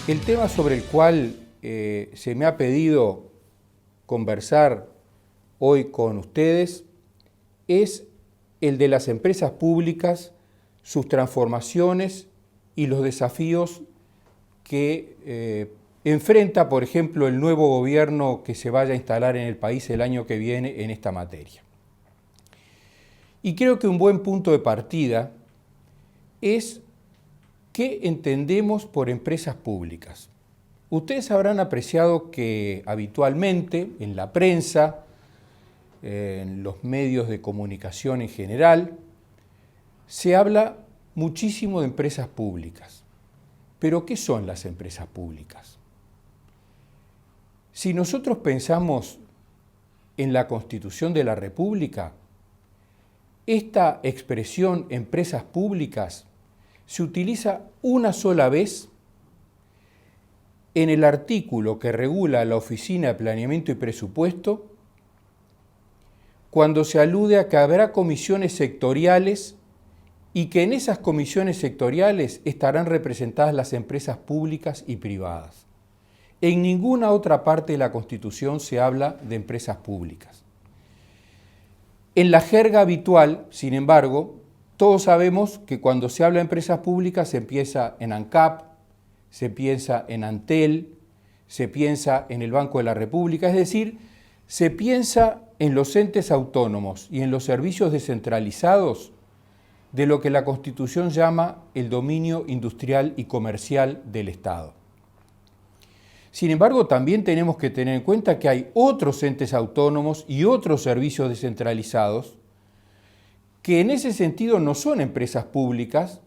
El tema sobre el cual se me ha pedido conversar hoy con ustedes es el de las empresas públicas, sus transformaciones y los desafíos que enfrenta, por ejemplo, el nuevo gobierno que se vaya a instalar en el país el año que viene en esta materia. Y creo que un buen punto de partida es ¿qué entendemos por empresas públicas? Ustedes habrán apreciado que habitualmente en la prensa, en los medios de comunicación en general, se habla muchísimo de empresas públicas. Pero ¿qué son las empresas públicas? Si nosotros pensamos en la Constitución de la República, esta expresión empresas públicas se utiliza una sola vez en el artículo que regula la Oficina de Planeamiento y Presupuesto, cuando se alude a que habrá comisiones sectoriales y que en esas comisiones sectoriales estarán representadas las empresas públicas y privadas. En ninguna otra parte de la Constitución se habla de empresas públicas. En la jerga habitual, sin embargo, todos sabemos que cuando se habla de empresas públicas se piensa en ANCAP, se piensa en Antel, se piensa en el Banco de la República, es decir, se piensa en los entes autónomos y en los servicios descentralizados de lo que la Constitución llama el dominio industrial y comercial del Estado. Sin embargo, también tenemos que tener en cuenta que hay otros entes autónomos y otros servicios descentralizados que en ese sentido no son empresas públicas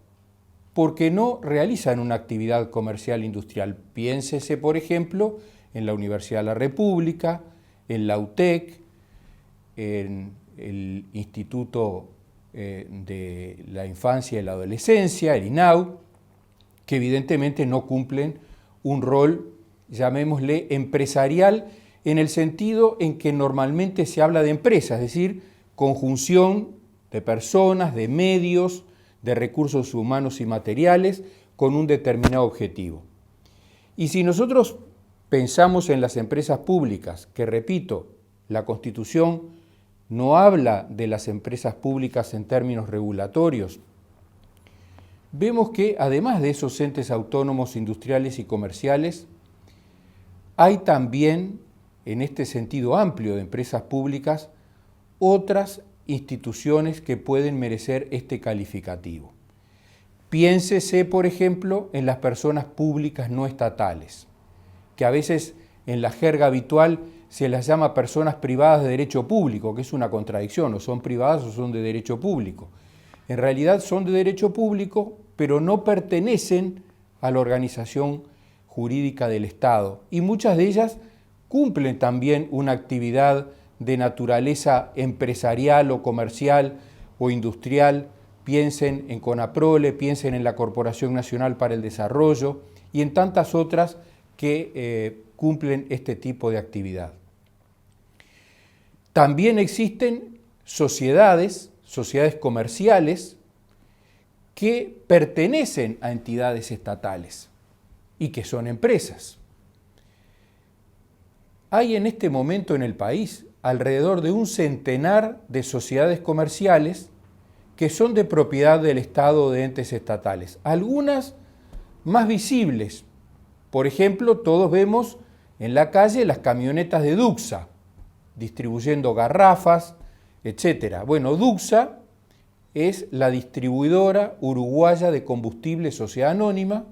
porque no realizan una actividad comercial industrial. Piénsese, por ejemplo, en la Universidad de la República, en la UTEC, en el Instituto de la Infancia y la Adolescencia, el INAU, que evidentemente no cumplen un rol, llamémosle, empresarial, en el sentido en que normalmente se habla de empresas, es decir, conjunción de personas, de medios, de recursos humanos y materiales con un determinado objetivo. Y si nosotros pensamos en las empresas públicas, que repito, la Constitución no habla de las empresas públicas en términos regulatorios, vemos que además de esos entes autónomos industriales y comerciales, hay también, en este sentido amplio de empresas públicas, otras instituciones que pueden merecer este calificativo. Piénsese, por ejemplo, en las personas públicas no estatales, que a veces en la jerga habitual se las llama personas privadas de derecho público, que es una contradicción, o son privadas o son de derecho público. En realidad son de derecho público, pero no pertenecen a la organización jurídica del Estado, y muchas de ellas cumplen también una actividad de naturaleza empresarial o comercial o industrial. Piensen en CONAPROLE, piensen en la Corporación Nacional para el Desarrollo y en tantas otras que cumplen este tipo de actividad. También existen sociedades comerciales que pertenecen a entidades estatales y que son empresas. Hay en este momento en el país alrededor de un centenar de sociedades comerciales que son de propiedad del Estado o de entes estatales. Algunas más visibles. Por ejemplo, todos vemos en la calle las camionetas de Duxa, distribuyendo garrafas, etc. Bueno, Duxa es la distribuidora uruguaya de combustible Sociedad Anónima,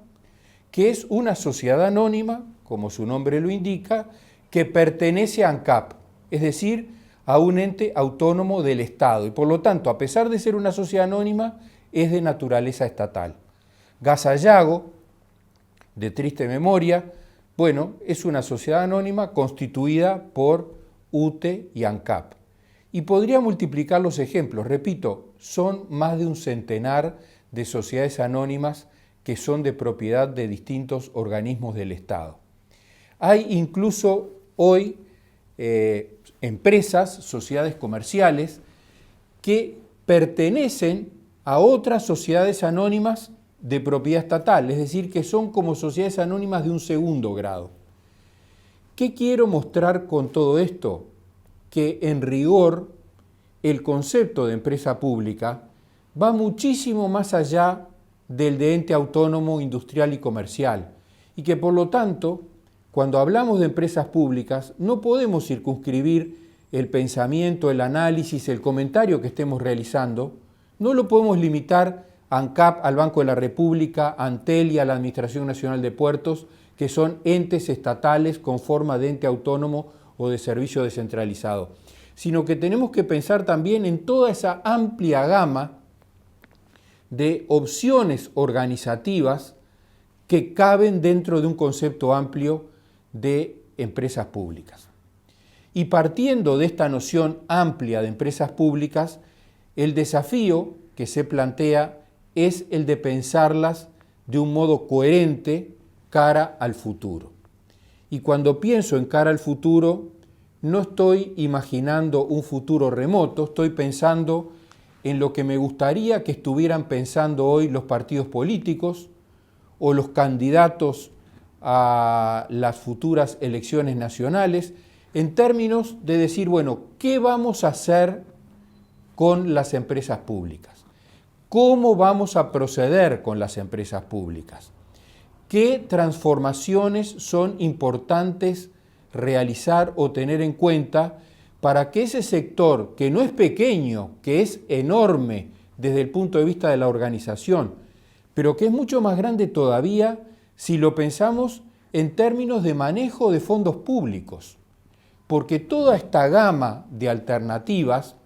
que es una sociedad anónima, como su nombre lo indica, que pertenece a ANCAP, es decir, a un ente autónomo del Estado y por lo tanto, a pesar de ser una sociedad anónima, es de naturaleza estatal. Gasallago, de triste memoria, bueno, es una sociedad anónima constituida por UTE y ANCAP. Y podría multiplicar los ejemplos, repito, son más de un centenar de sociedades anónimas que son de propiedad de distintos organismos del Estado. Hay incluso hoy empresas, sociedades comerciales, que pertenecen a otras sociedades anónimas de propiedad estatal, es decir, que son como sociedades anónimas de un segundo grado. ¿Qué quiero mostrar con todo esto? Que en rigor el concepto de empresa pública va muchísimo más allá del de ente autónomo, industrial y comercial, y que por lo tanto, cuando hablamos de empresas públicas, no podemos circunscribir el pensamiento, el análisis, el comentario que estemos realizando, no lo podemos limitar a ANCAP, al Banco de la República, a Antel y a la Administración Nacional de Puertos, que son entes estatales con forma de ente autónomo o de servicio descentralizado, sino que tenemos que pensar también en toda esa amplia gama de opciones organizativas que caben dentro de un concepto amplio de empresas públicas. Y partiendo de esta noción amplia de empresas públicas, el desafío que se plantea es el de pensarlas de un modo coherente cara al futuro. Y cuando pienso en cara al futuro, no estoy imaginando un futuro remoto, estoy pensando en lo que me gustaría que estuvieran pensando hoy los partidos políticos o los candidatos a las futuras elecciones nacionales, en términos de decir, bueno, ¿qué vamos a hacer con las empresas públicas? ¿Cómo vamos a proceder con las empresas públicas? ¿Qué transformaciones son importantes realizar o tener en cuenta para que ese sector, que no es pequeño, que es enorme desde el punto de vista de la organización, pero que es mucho más grande todavía si lo pensamos en términos de manejo de fondos públicos? Porque toda esta gama de alternativas,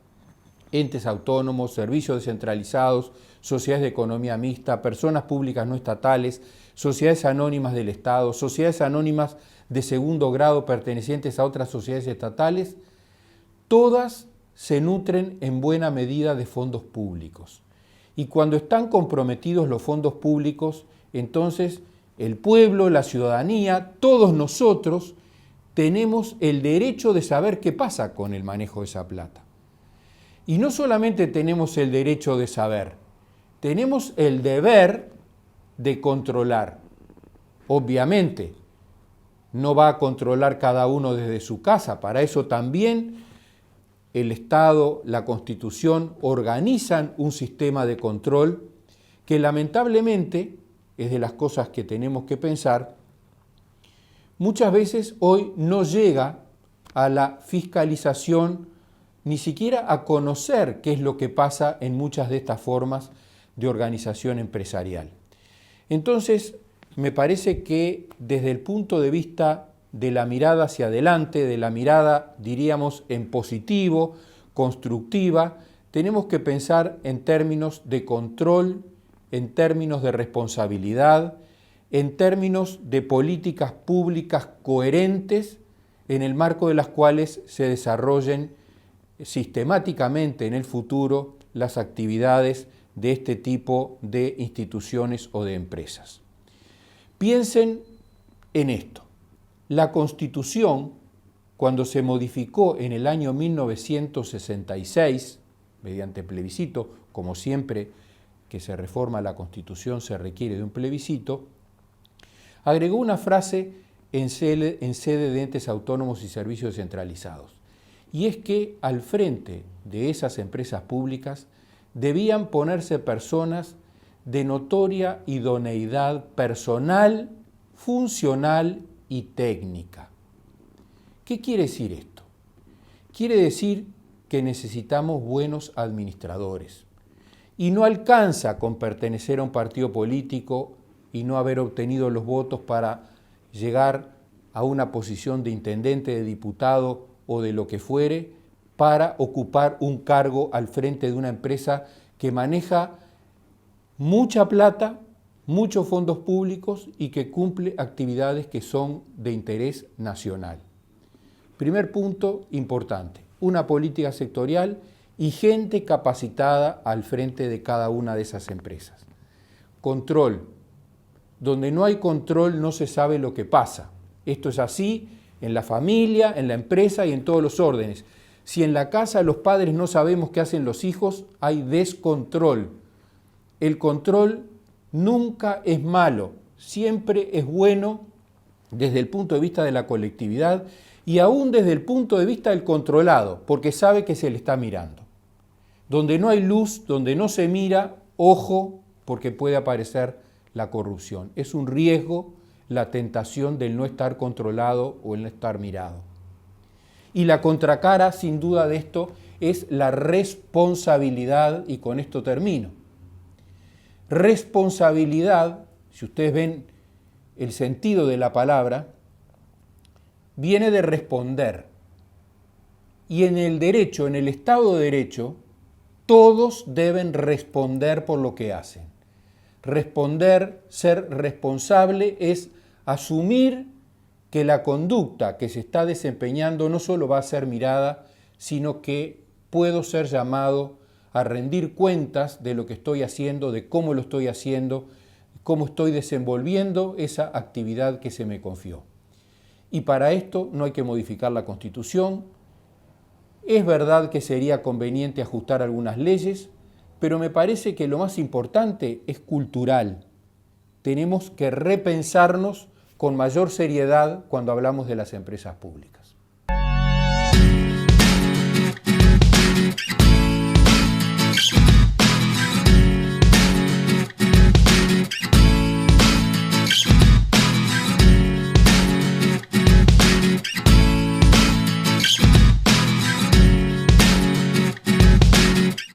entes autónomos, servicios descentralizados, sociedades de economía mixta, personas públicas no estatales, sociedades anónimas del Estado, sociedades anónimas de segundo grado pertenecientes a otras sociedades estatales, todas se nutren en buena medida de fondos públicos. Y cuando están comprometidos los fondos públicos, entonces el pueblo, la ciudadanía, todos nosotros tenemos el derecho de saber qué pasa con el manejo de esa plata. Y no solamente tenemos el derecho de saber, tenemos el deber de controlar. Obviamente, no va a controlar cada uno desde su casa, para eso también el Estado, la Constitución organizan un sistema de control que lamentablemente, es de las cosas que tenemos que pensar, muchas veces hoy no llega a la fiscalización, ni siquiera a conocer qué es lo que pasa en muchas de estas formas de organización empresarial. Entonces, me parece que desde el punto de vista de la mirada hacia adelante, de la mirada, diríamos, en positivo, constructiva, tenemos que pensar en términos de control, en términos de responsabilidad, en términos de políticas públicas coherentes en el marco de las cuales se desarrollen sistemáticamente en el futuro las actividades de este tipo de instituciones o de empresas. Piensen en esto. La Constitución, cuando se modificó en el año 1966, mediante plebiscito, como siempre que se reforma la Constitución se requiere de un plebiscito, agregó una frase en sede de entes autónomos y servicios descentralizados. Y es que al frente de esas empresas públicas debían ponerse personas de notoria idoneidad personal, funcional y técnica. ¿Qué quiere decir esto? Quiere decir que necesitamos buenos administradores. Y no alcanza con pertenecer a un partido político y no haber obtenido los votos para llegar a una posición de intendente, de diputado o de lo que fuere, para ocupar un cargo al frente de una empresa que maneja mucha plata, muchos fondos públicos y que cumple actividades que son de interés nacional. Primer punto importante, una política sectorial y gente capacitada al frente de cada una de esas empresas. Control. Donde no hay control no se sabe lo que pasa. Esto es así en la familia, en la empresa y en todos los órdenes. Si en la casa los padres no sabemos qué hacen los hijos, hay descontrol. El control nunca es malo, siempre es bueno desde el punto de vista de la colectividad y aún desde el punto de vista del controlado, porque sabe que se le está mirando. Donde no hay luz, donde no se mira, ojo, porque puede aparecer la corrupción. Es un riesgo la tentación del no estar controlado o el no estar mirado. Y la contracara, sin duda de esto, es la responsabilidad, y con esto termino. Responsabilidad, si ustedes ven el sentido de la palabra, viene de responder. Y en el derecho, en el Estado de Derecho, todos deben responder por lo que hacen. Responder, ser responsable, es asumir que la conducta que se está desempeñando no solo va a ser mirada, sino que puedo ser llamado a rendir cuentas de lo que estoy haciendo, de cómo lo estoy haciendo, cómo estoy desenvolviendo esa actividad que se me confió. Y para esto no hay que modificar la Constitución. Es verdad que sería conveniente ajustar algunas leyes, pero me parece que lo más importante es cultural. Tenemos que repensarnos con mayor seriedad cuando hablamos de las empresas públicas.